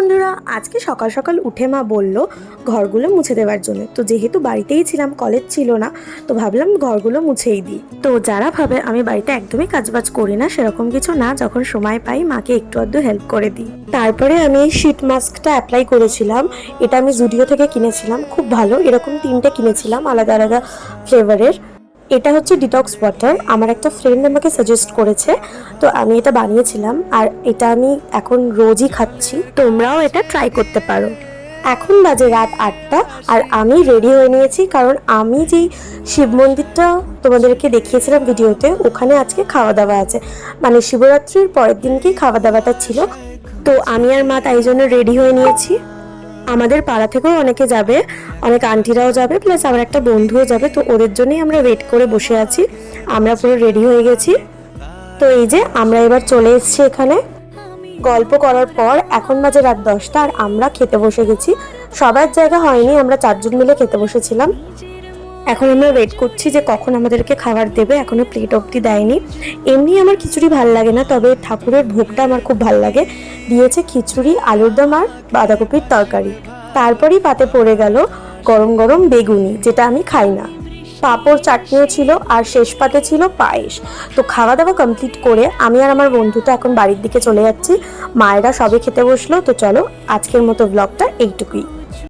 বন্ধুরা, আজকে সকাল সকাল উঠে মা বলল ঘরগুলো মুছে দেওয়ার জন্য। তো যেহেতু বাড়িতেই ছিলাম, কলেজ ছিল না, তো ভাবলাম ঘরগুলো মুছেই দিই। তো যারা ভাবে আমি বাড়িতে একদমই কাজবাজ করি না, সেরকম কিছু না। যখন সময় পাই মাকে একটু আধটু হেল্প করে দিই। তারপরে আমি এই শীট মাস্কটা অ্যাপ্লাই করেছিলাম। এটা আমি জুডিও থেকে কিনেছিলাম, খুব ভালো। এরকম 3টে কিনেছিলাম আলাদা আলাদা ফ্লেভারের। এটা হচ্ছে ডিটক্স ওয়াটার, আমার একটা ফ্রেন্ড আমাকে সাজেস্ট করেছে, তো আমি এটা বানিয়েছিলাম আর এটা আমি এখন রোজই খাচ্ছি। তোমরাও এটা ট্রাই করতে পারো। এখন বাজে রাত 8টা আর আমি রেডি হয়ে নিয়েছি, কারণ আমি যেই শিব মন্দিরটা তোমাদেরকে দেখিয়েছিলাম ভিডিওতে, ওখানে আজকে খাওয়া দাওয়া আছে। মানে শিবরাত্রির পরের দিনকেই খাওয়া দাওয়াটা ছিল। তো আমি আর মা তাই জন্য রেডি হয়ে নিয়েছি। আমাদের পাড়া থেকেও অনেকে যাবে, অনেক আন্টিরাও যাবে, প্লাস আমার একটা বন্ধুও যাবে। তো ওদের জন্যই আমরা ওয়েট করে বসে আছি। আমরা পুরো রেডি হয়ে গেছি। তো এই যে আমরা এবার চলে এসেছি এখানে। গল্প করার পর এখন বাজে রাত 10টা আর আমরা খেতে বসে গেছি। সবার জায়গা হয়নি, আমরা 4জন মিলে খেতে বসেছিলাম। এখন আমরা ওয়েট করছি যে কখন আমাদেরকে খাবার দেবে, এখনো প্লেট অবধি দেয়নি। এমনি আমার খিচুড়ি ভাল লাগে না, তবে ঠাকুরের ভোগটা আমার খুব ভাল লাগে। দিয়েছে খিচুড়ি, আলুর দম আর বাঁধাকপির তরকারি। তারপরেই পাতে পড়ে গেল গরম গরম বেগুনি, যেটা আমি খাই না। পাঁপড়, চাটনিও ছিল আর শেষ পাতে ছিল পায়েস। তো খাওয়া দাওয়া কমপ্লিট করে আমি আর আমার বন্ধুটা এখন বাড়ির দিকে চলে যাচ্ছি। মায়েরা সবে খেতে বসলো। তো চলো, আজকের মতো ব্লগটা এইটুকুই।